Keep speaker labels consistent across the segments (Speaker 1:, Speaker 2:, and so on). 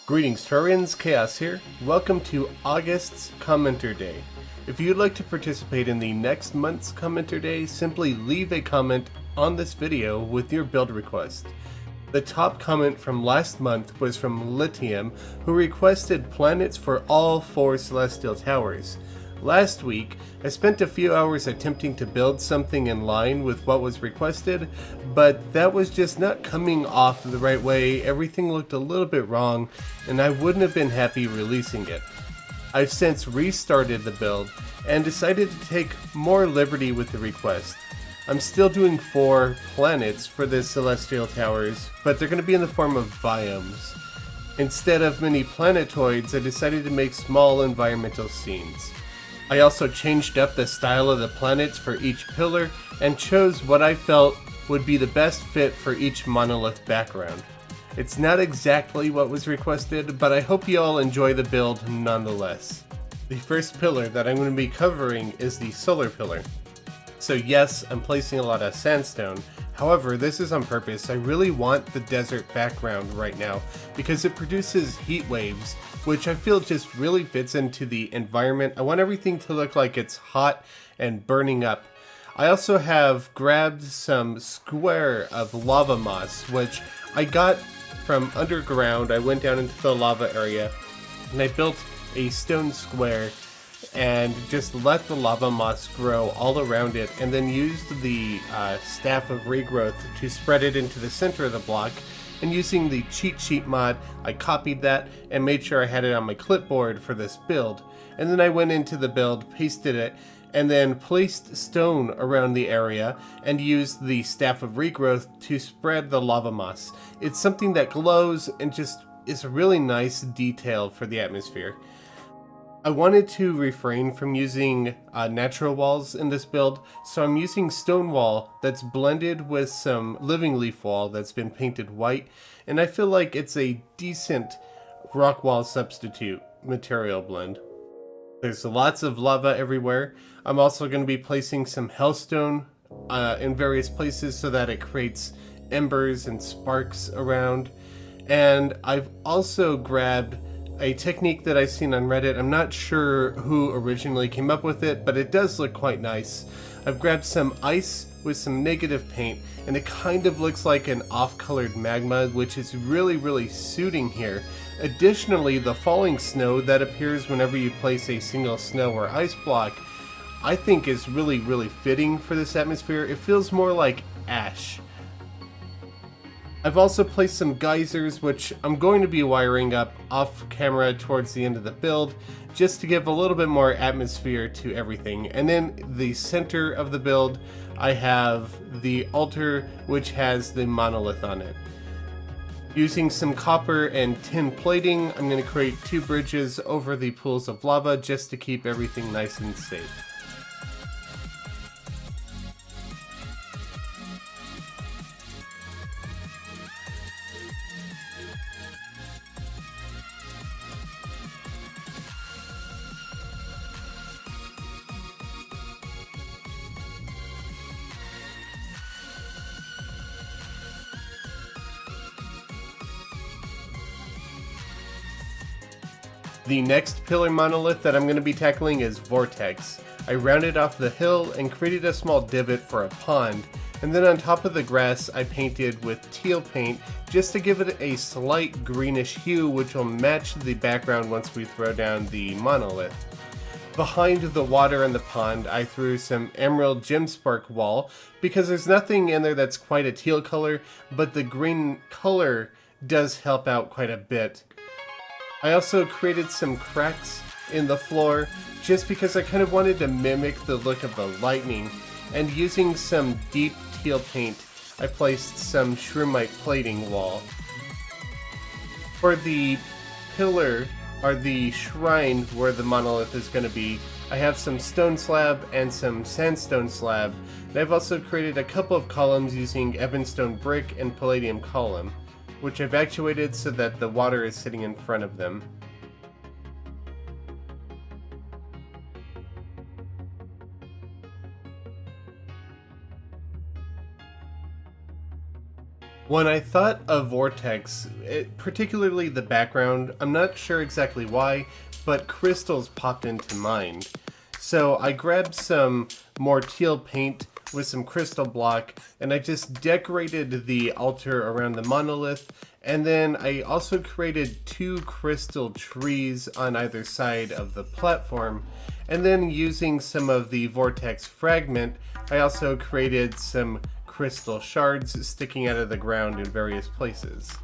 Speaker 1: Greetings Terrarians, Khaios here. Welcome to August's Commenter Day. If you'd like to participate in the next month's Commenter Day, simply leave a comment on this video with your build request. The top comment from last month was from Litium, who requested planets for all 4 celestial towers. Last week, I spent a few hours attempting to build something in line with what was requested, but that was just not coming off the right way. Everything looked a little bit wrong, and I wouldn't have been happy releasing it. I've since restarted the build, and decided to take more liberty with the request. I'm still doing 4 planets for the celestial towers, but they're going to be in the form of biomes. Instead of mini planetoids, I decided to make small environmental scenes. I also changed up the style of the planets for each pillar and chose what I felt would be the best fit for each monolith background. It's not exactly what was requested, but I hope you all enjoy the build nonetheless. The first pillar that I'm going to be covering is the solar pillar. So yes, I'm placing a lot of sandstone. However, this is on purpose. I really want the desert background right now because it produces heat waves, which I feel just really fits into the environment. I want everything to look like it's hot and burning up. I also have grabbed some square of lava moss, which I got from underground. I went down into the lava area and I built a stone square and just let the lava moss grow all around it, and then used the staff of regrowth to spread it into the center of the block. And using the cheat sheet mod, I copied that and made sure I had it on my clipboard for this build. And then I went into the build, pasted it, and then placed stone around the area and used the staff of regrowth to spread the lava moss. It's something that glows and just is a really nice detail for the atmosphere. I wanted to refrain from using natural walls in this build, so I'm using stone wall that's blended with some living leaf wall that's been painted white, and I feel like it's a decent rock wall substitute material blend. There's lots of lava everywhere. I'm also going to be placing some hellstone in various places so that it creates embers and sparks around. And I've also grabbed a technique that I've seen on Reddit. I'm not sure who originally came up with it, but it does look quite nice. I've grabbed some ice with some negative paint, and it kind of looks like an off-colored magma, which is really suiting here. Additionally, the falling snow that appears whenever you place a single snow or ice block, I think is really fitting for this atmosphere. It feels more like ash. I've also placed some geysers, which I'm going to be wiring up off camera towards the end of the build, just to give a little bit more atmosphere to everything. And in the center of the build, I have the altar, which has the monolith on it. Using some copper and tin plating, I'm going to create 2 bridges over the pools of lava just to keep everything nice and safe. The next pillar monolith that I'm going to be tackling is Vortex. I rounded off the hill and created a small divot for a pond, and then on top of the grass I painted with teal paint just to give it a slight greenish hue, which will match the background once we throw down the monolith. Behind the water in the pond, I threw some emerald gemspark wall because there's nothing in there that's quite a teal color, but the green color does help out quite a bit. I also created some cracks in the floor just because I kind of wanted to mimic the look of the lightning, and using some deep teal paint, I placed some shroomite plating wall. For the pillar, or the shrine where the monolith is going to be, I have some stone slab and some sandstone slab, and I've also created a couple of columns using ebonstone brick and palladium column, which I've actuated so that the water is sitting in front of them. When I thought of Vortex, particularly the background, I'm not sure exactly why, but crystals popped into mind. So I grabbed some more teal paint with some crystal block, and I just decorated the altar around the monolith, and then I also created 2 crystal trees on either side of the platform, and then using some of the Vortex fragment, I also created some crystal shards sticking out of the ground in various places.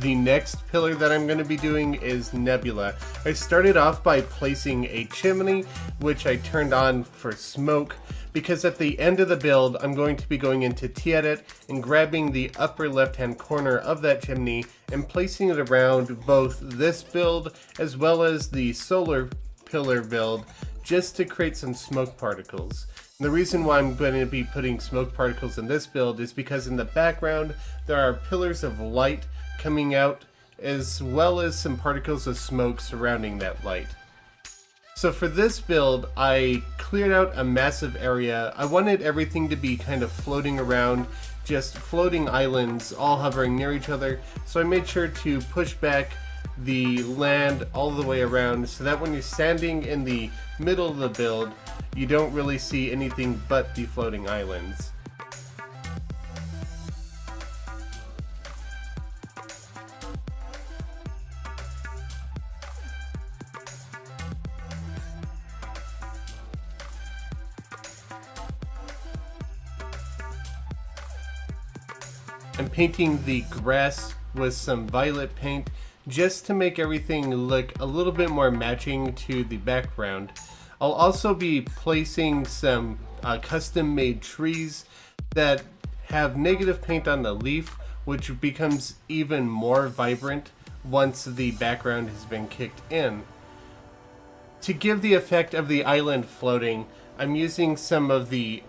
Speaker 1: The next pillar that I'm going to be doing is Nebula. I started off by placing a chimney, which I turned on for smoke, because at the end of the build, I'm going to be going into T-Edit and grabbing the upper left-hand corner of that chimney and placing it around both this build as well as the solar pillar build, just to create some smoke particles. And the reason why I'm going to be putting smoke particles in this build is because in the background, there are pillars of light coming out, as well as some particles of smoke surrounding that light. So for this build, I cleared out a massive area. I wanted everything to be kind of floating around, just floating islands all hovering near each other. So I made sure to push back the land all the way around so that when you're standing in the middle of the build, you don't really see anything but the floating islands. I'm painting the grass with some violet paint just to make everything look a little bit more matching to the background. I'll also be placing some custom made trees that have negative paint on the leaf, which becomes even more vibrant once the background has been kicked in. To give the effect of the island floating, I'm using some of the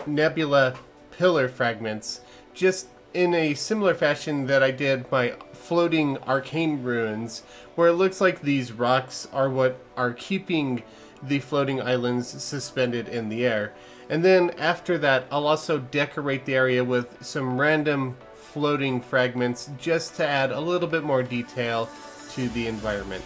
Speaker 1: Nebula pillar fragments, just in a similar fashion that I did my floating arcane ruins, where it looks like these rocks are what are keeping the floating islands suspended in the air. And then after that, I'll also decorate the area with some random floating fragments just to add a little bit more detail to the environment.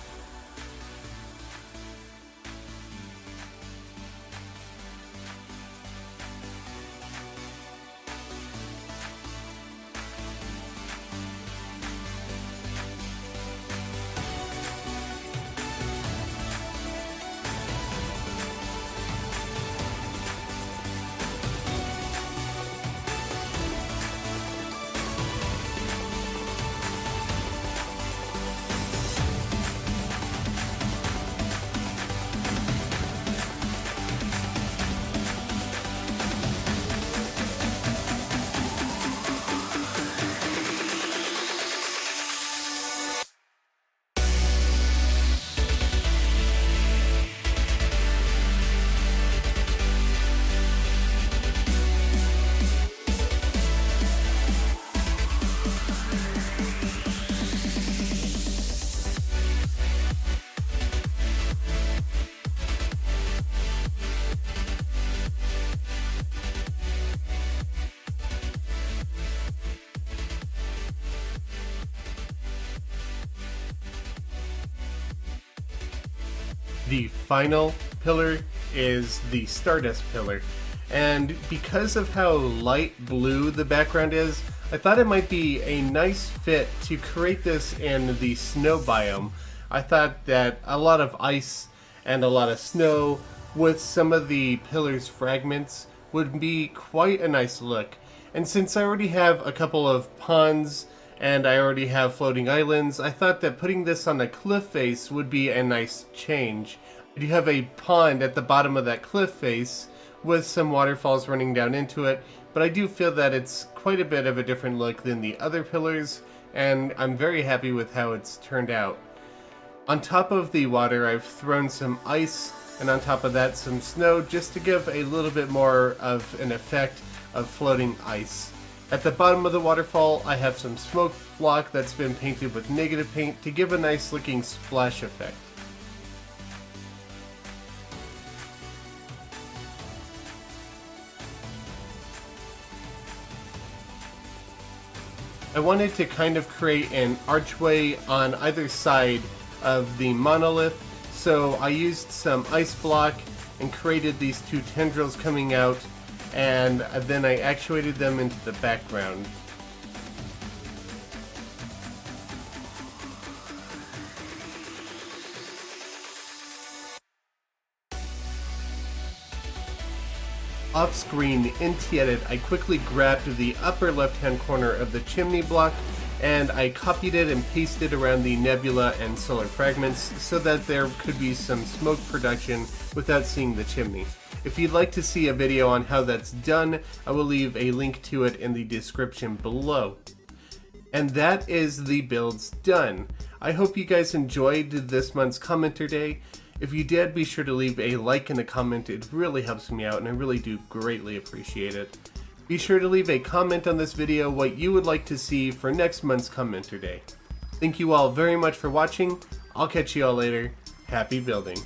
Speaker 1: The final pillar is the Stardust pillar, and because of how light blue the background is, I thought it might be a nice fit to create this in the snow biome. I thought that a lot of ice and a lot of snow with some of the pillar's fragments would be quite a nice look. And since I already have a couple of ponds and I already have floating islands, I thought that putting this on a cliff face would be a nice change. You have a pond at the bottom of that cliff face with some waterfalls running down into it, but I do feel that it's quite a bit of a different look than the other pillars, and I'm very happy with how it's turned out. On top of the water, I've thrown some ice, and on top of that some snow, just to give a little bit more of an effect of floating ice. At the bottom of the waterfall, I have some smoke block that's been painted with negative paint to give a nice looking splash effect. I wanted to kind of create an archway on either side of the monolith, so I used some ice block and created these two tendrils coming out, and then I actuated them into the background. Off screen, in Edit, I quickly grabbed the upper left hand corner of the chimney block and I copied it and pasted around the nebula and solar fragments so that there could be some smoke production without seeing the chimney. If you'd like to see a video on how that's done, I will leave a link to it in the description below. And that is the builds done. I hope you guys enjoyed this month's Commenter Day. If you did, be sure to leave a like and a comment. It really helps me out and I really do greatly appreciate it. Be sure to leave a comment on this video what you would like to see for next month's Commenter Day. Thank you all very much for watching. I'll catch you all later. Happy building.